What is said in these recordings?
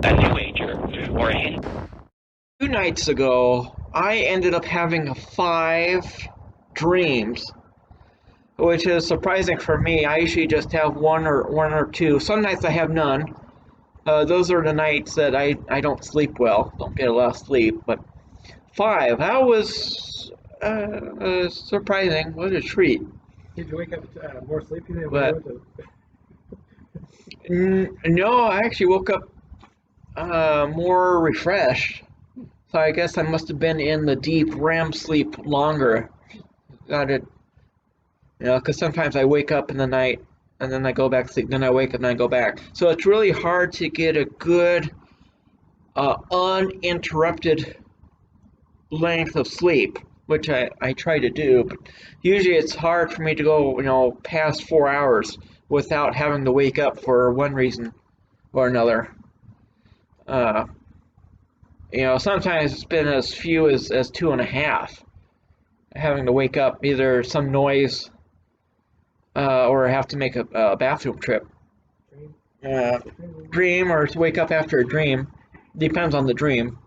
a new ager or a hint. 2 nights ago, I ended up having 5 dreams, which is surprising for me. I usually just have one or two. Some nights I have none. Those are the nights that I don't sleep well, don't get a lot of sleep. But 5, that was surprising. What a treat. Did you wake up more sleepy than But you no, I actually woke up more refreshed. So I guess I must have been in the deep REM sleep longer. Got it. Because sometimes I wake up in the night and then I go back to sleep, then I wake up and I go back. So it's really hard to get a good, uninterrupted length of sleep, which I try to do. But usually it's hard for me to go, past 4 hours without having to wake up for one reason or another. Sometimes it's been as few as 2.5, having to wake up, either some noise or have to make a bathroom trip. Dream or to wake up after a dream. Depends on the dream.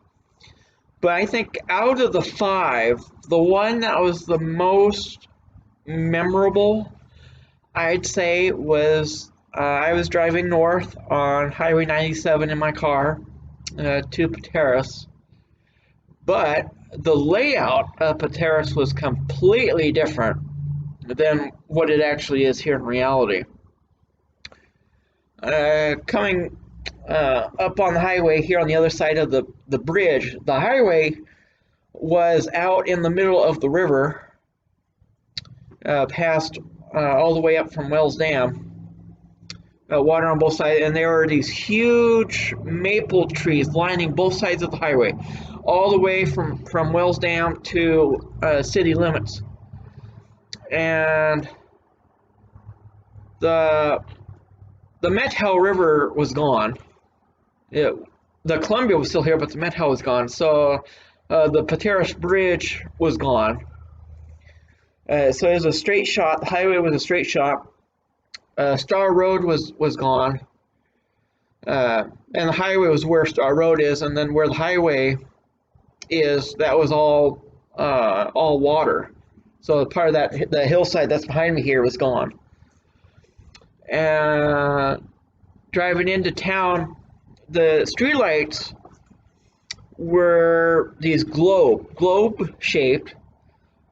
But I think out of the 5, the one that was the most memorable, I'd say, was I was driving north on Highway 97 in my car to Pateros. But the layout of Pateros was completely different than what it actually is here in reality. Coming up on the highway here on the other side of the bridge, the highway was out in the middle of the river, past all the way up from Wells Dam. Water on both sides, and there were these huge maple trees lining both sides of the highway, all the way from Wells Dam to city limits. And the Methow River was gone. The Columbia was still here, but the Methow was gone. So the Pateros Bridge was gone. So it was a straight shot. The highway was a straight shot. Star Road was gone. And the highway was where Star Road is, and then where the highway is, that was all water. So part of that, the hillside that's behind me here, was gone. And driving into town, the streetlights were these globe shaped.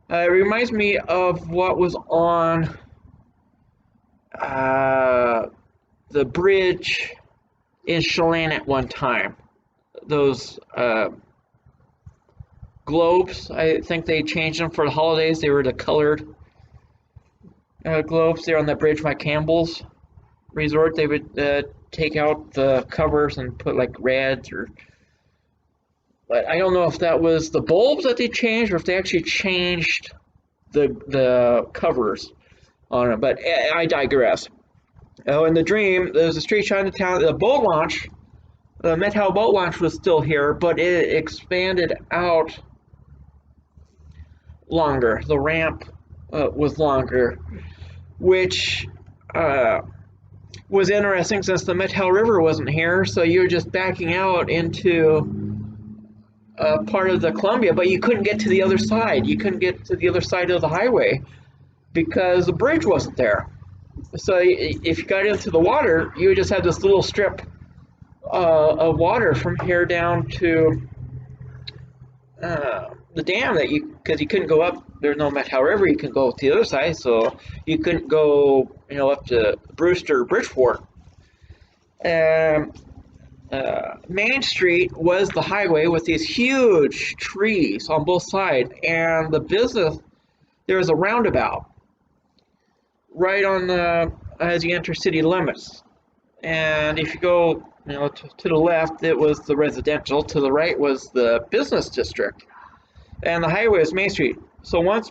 It reminds me of what was on the bridge in Chelan at one time. Those globes, I think they changed them for the holidays. They were the colored globes there on the bridge by Campbell's Resort. They would take out the covers and put like reds but I don't know if that was the bulbs that they changed or if they actually changed the covers on it. But I digress. Oh, in the dream, there was a straight shot into town. The boat launch, the Methow boat launch, was still here, but it expanded out longer. The ramp was longer, which was interesting since the Methow River wasn't here. So you were just backing out into part of the Columbia, but you couldn't get to the other side. You couldn't get to the other side of the highway because the bridge wasn't there. So if you got into the water, you just had this little strip of water from here down to the dam because you couldn't go up. There's no Methow River. You can go to the other side, so you couldn't go, up to Brewster, Bridgeport. Main Street was the highway with these huge trees on both sides, and the business, there was a roundabout right on as you enter city limits. And if you go, to the left, it was the residential. To the right was the business district, and the highway is Main Street. So once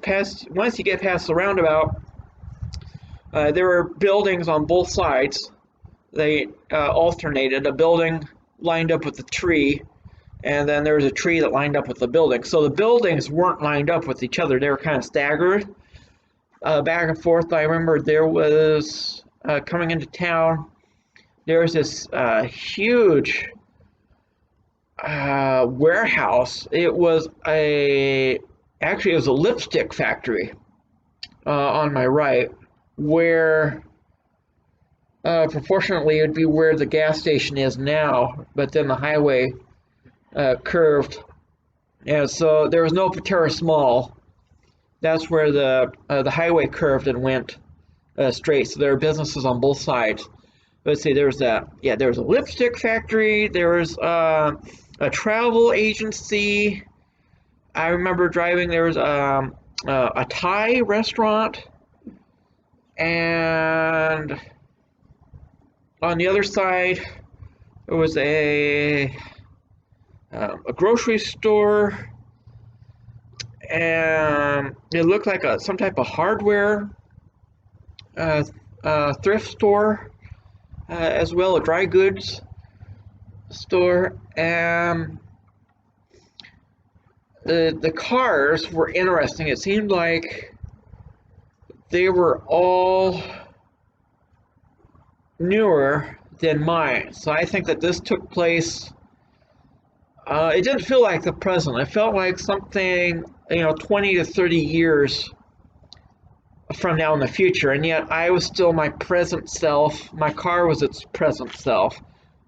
you get past the roundabout, there were buildings on both sides. They alternated. A building lined up with the tree, and then there was a tree that lined up with the building. So the buildings weren't lined up with each other. They were kind of staggered back and forth. I remember there was, coming into town, there was this huge warehouse. It was actually it was a lipstick factory on my right, where proportionately it would be where the gas station is now, but then the highway curved, and so there was no Terrace Mall. That's where the highway curved and went straight. So there are businesses on both sides. Let's see, there was there was a lipstick factory. There was a travel agency. I remember driving. There was a Thai restaurant, and on the other side there was a grocery store, and it looked like some type of hardware thrift store, as well, a dry goods store. And the cars were interesting. It seemed like they were all newer than mine. So I think that this took place. It didn't feel like the present. It felt like something, 20 to 30 years from now in the future. And yet I was still my present self. My car was its present self.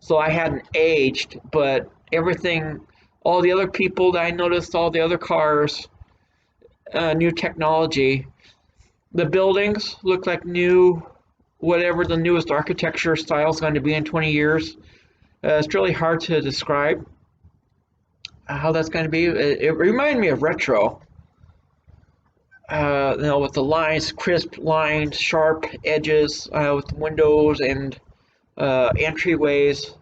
So I hadn't aged, but everything, all the other people that I noticed, all the other cars, new technology, the buildings look like new, whatever the newest architecture style is going to be in 20 years. It's really hard to describe how that's going to be. It reminded me of retro, with the lines, crisp lines, sharp edges, with windows and entryways.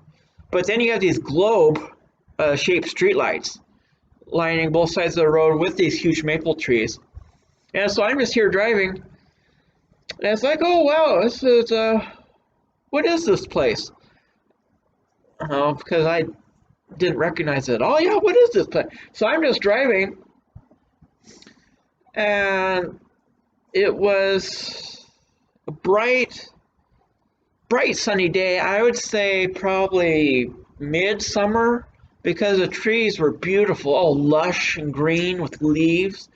But then you have these globe shaped streetlights lining both sides of the road with these huge maple trees. And so I'm just here driving, and it's like, oh wow, this is what is this place? Because I didn't recognize it. Oh yeah, what is this place? So I'm just driving, and it was a bright sunny day. I would say probably midsummer, because the trees were beautiful, all lush and green with leaves.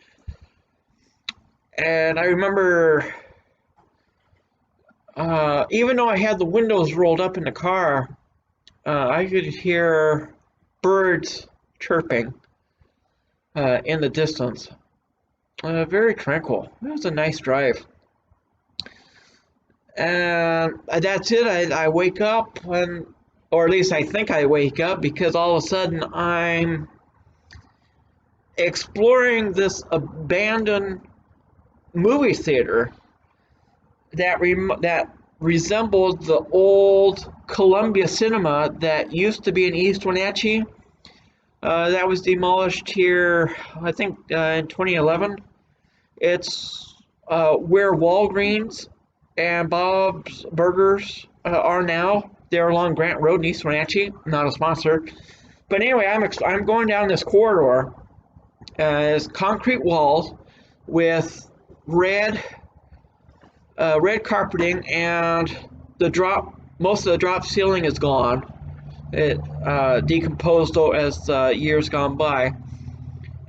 And I remember, even though I had the windows rolled up in the car, I could hear birds chirping in the distance. Very tranquil. It was a nice drive. And that's it. I wake up, or at least I think I wake up, because all of a sudden I'm exploring this abandoned movie theater that resembled the old Columbia Cinema that used to be in East Wenatchee. That was demolished here, I think, in 2011. It's where Walgreens and Bob's Burgers are now. They're along Grant Road in East Wenatchee. Not a sponsor, but anyway, I'm going down this corridor. It's concrete walls with red carpeting, and most of the drop ceiling is gone. It decomposed as years gone by.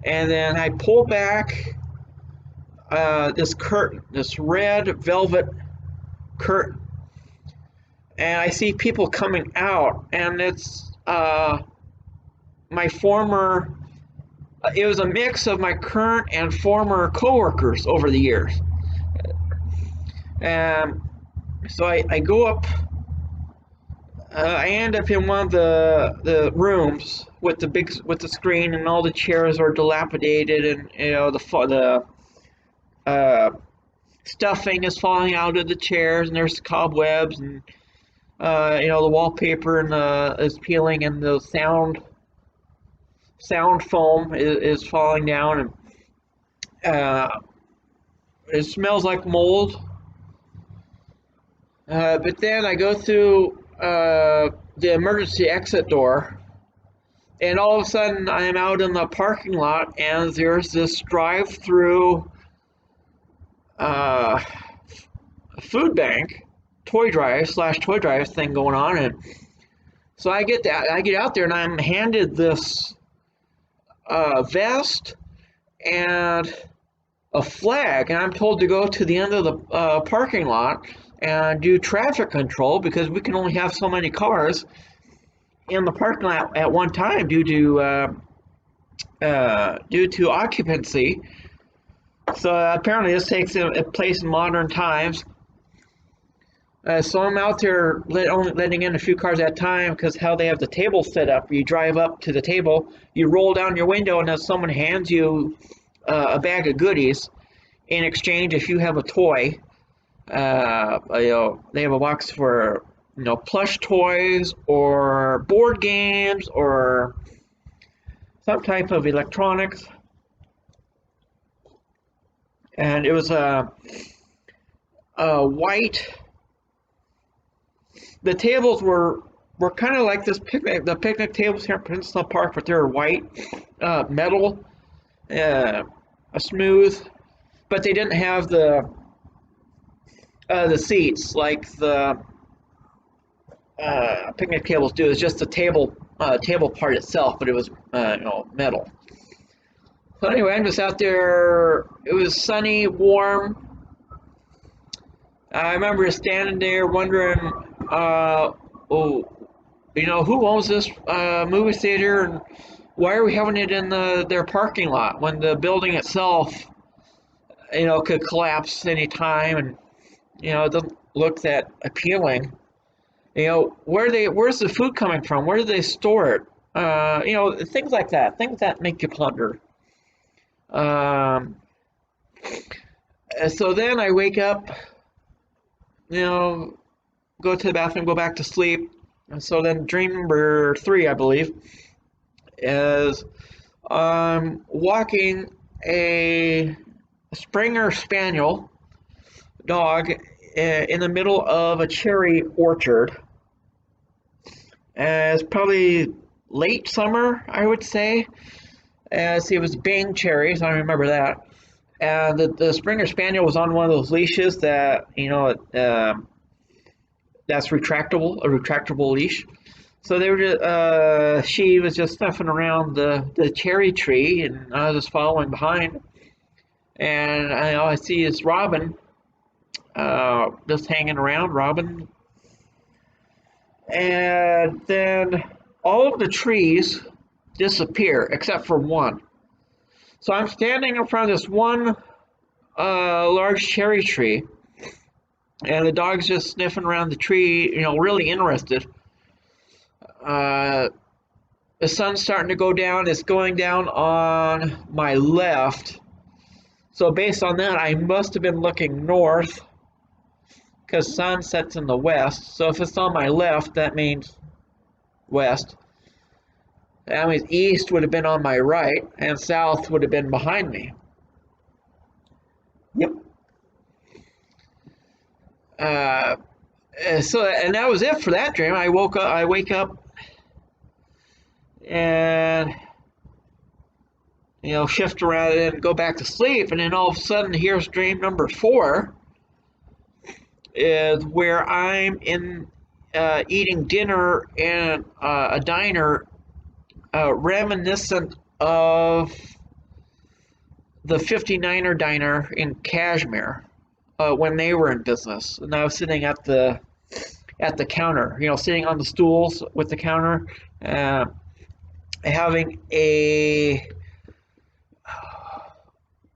And then I pull back this curtain, this red velvet curtain, and I see people coming out, and it's my former. It was a mix of my current and former coworkers over the years. So I go up. I end up in one of the rooms with the screen, and all the chairs are dilapidated, and the stuffing is falling out of the chairs, and there's cobwebs, and the wallpaper is peeling, and the sound foam is falling down, and it smells like mold. But then I go through the emergency exit door, and all of a sudden I am out in the parking lot, and there's this drive-through food bank, toy drive thing going on. And So I get out there and I'm handed this vest and a flag, and I'm told to go to the end of the parking lot and do traffic control because we can only have so many cars in the parking lot at one time due to occupancy. So apparently this takes place in modern times. So I'm out there only letting in a few cars at a time because how they have the table set up. You drive up to the table, you roll down your window, and then someone hands you a bag of goodies in exchange if you have a toy. They have a box for plush toys or board games or some type of electronics. And it was a white. The tables were kind of like the picnic tables here at Peninsula Park, but they were white, metal, smooth, but they didn't have the seats like the picnic tables do. It's just the table part itself, but it was metal. So anyway, I'm just out there. It was sunny, warm. I remember standing there wondering, who owns this movie theater, and why are we having it in their parking lot when the building itself, could collapse any time, and it doesn't look that appealing. Where's the food coming from? Where do they store it? Things like that. Things that make you ponder. So then I wake up, go to the bathroom, go back to sleep. And so then dream number 3, I believe, is walking a Springer Spaniel dog in the middle of a cherry orchard. It's probably late summer, I would say. It was Bang cherries, I remember that. And the Springer Spaniel was on one of those leashes that, that's retractable, a retractable leash. So they were she was just snuffing around the cherry tree, and I was just following behind. And I see this robin just hanging around, robin. And then all of the trees disappear except for one. So I'm standing in front of this one large cherry tree, and the dog's just sniffing around the tree, really interested. The sun's starting to go down. It's going down on my left. So based on that, I must have been looking north because sun sets in the west. So if it's on my left, that means west. That means east would have been on my right, and south would have been behind me. Yep. And that was it for that dream. I wake up, and shift around and go back to sleep, and then all of a sudden, here's dream number 4, is where I'm eating dinner in a diner reminiscent of the 59er diner in Kashmir when they were in business. And I was sitting at the counter, sitting on the stools with the counter, having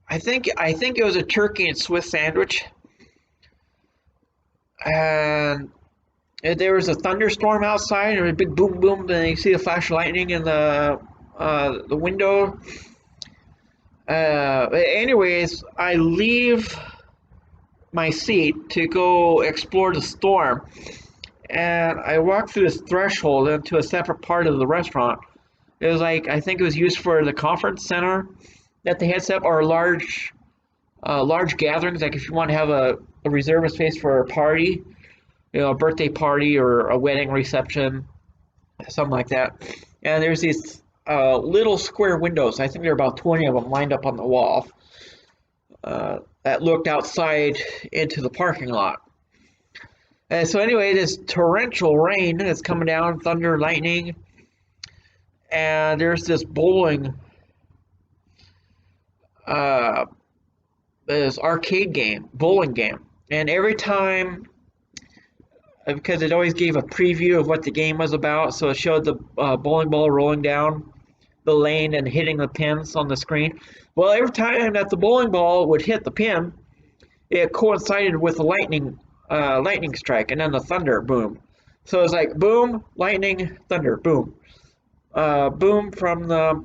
I think it was a turkey and Swiss sandwich. And there was a thunderstorm outside, and a big boom, boom, and you see a flash of lightning in the window. Anyways, I leave my seat to go explore the storm, and I walk through this threshold into a separate part of the restaurant. It was I think it was used for the conference center that they had set up, or large gatherings, like if you want to have a reserved space for a party, a birthday party or a wedding reception, something like that. And there's these little square windows. I think there are about 20 of them lined up on the wall that looked outside into the parking lot. And so anyway, this torrential rain is coming down, thunder, lightning, and there's this uh, this arcade game, bowling game. And every time, because it always gave a preview of what the game was about, so it showed the bowling ball rolling down the lane and hitting the pins on the screen. Well, every time that the bowling ball would hit the pin, it coincided with the lightning strike, and then the thunder boom. So it's like boom, lightning, thunder, boom, boom from the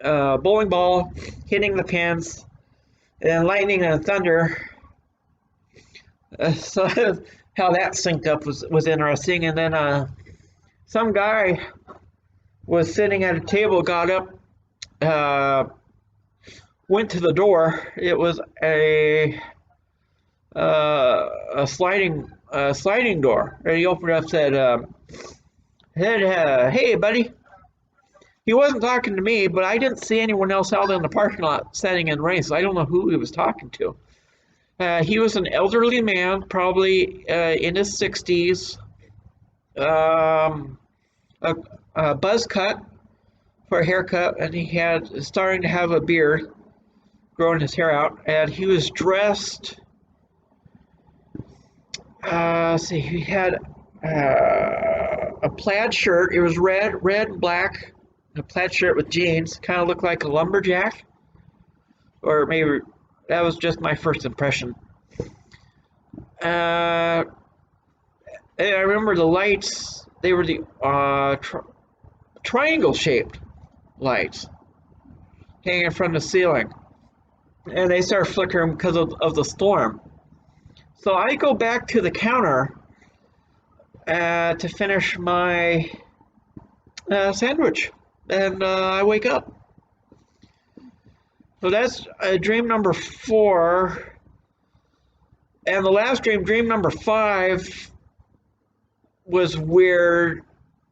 bowling ball hitting the pins, and then lightning and thunder. So how that synced up was interesting. And then some guy was sitting at a table, got up, went to the door. It was a sliding door. And he opened it up, said, "Hey, buddy." He wasn't talking to me, but I didn't see anyone else out in the parking lot standing in rain, so I don't know who he was talking to. He was an elderly man, probably in his 60s, a buzz cut for a haircut, and he had starting to have a beard, growing his hair out, and he was dressed. See, he had a plaid shirt. It was red and black. A plaid shirt with jeans. Kind of looked like a lumberjack, or maybe that was just my first impression. And I remember the lights. They were the triangle-shaped lights hanging from the ceiling, and they started flickering because of the storm. So I go back to the counter to finish my sandwich, and I wake up. So that's dream number 4. And the last dream number 5, was where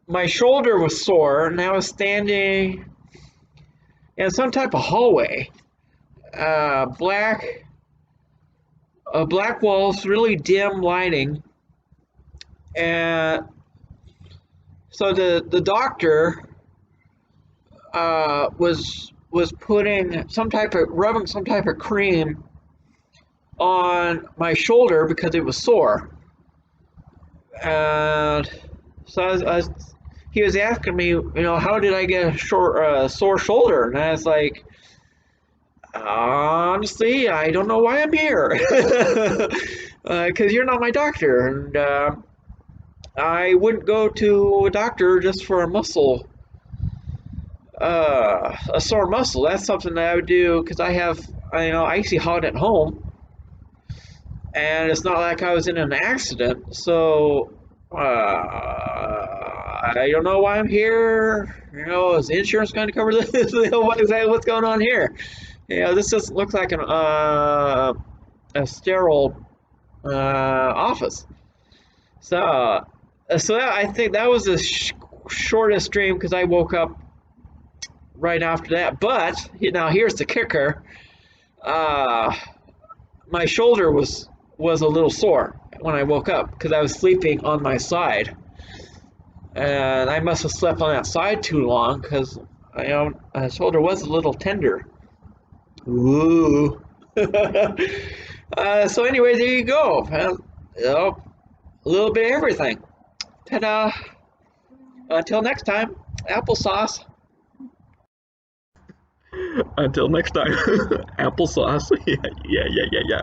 my shoulder was sore, and I was standing in some type of hallway. Black walls, really dim lighting, and so the doctor was putting rubbing some type of cream on my shoulder because it was sore. And so he was asking me, how did I get a sore shoulder? And I was like, honestly, I don't know why I'm here, because you're not my doctor, and I wouldn't go to a doctor just for a sore muscle. That's something that I would do because I have, icy hot at home, and it's not like I was in an accident. So I don't know why I'm here. Is the insurance going to cover this? What's going on here? This just looks like a sterile office. So I think that was the shortest dream because I woke up right after that. But now here's the kicker: my shoulder was a little sore when I woke up because I was sleeping on my side, and I must have slept on that side too long because my shoulder was a little tender. Ooh. So anyway, there you go. A little bit of everything. Ta-da! Until next time, applesauce. Until next time, applesauce. Yeah.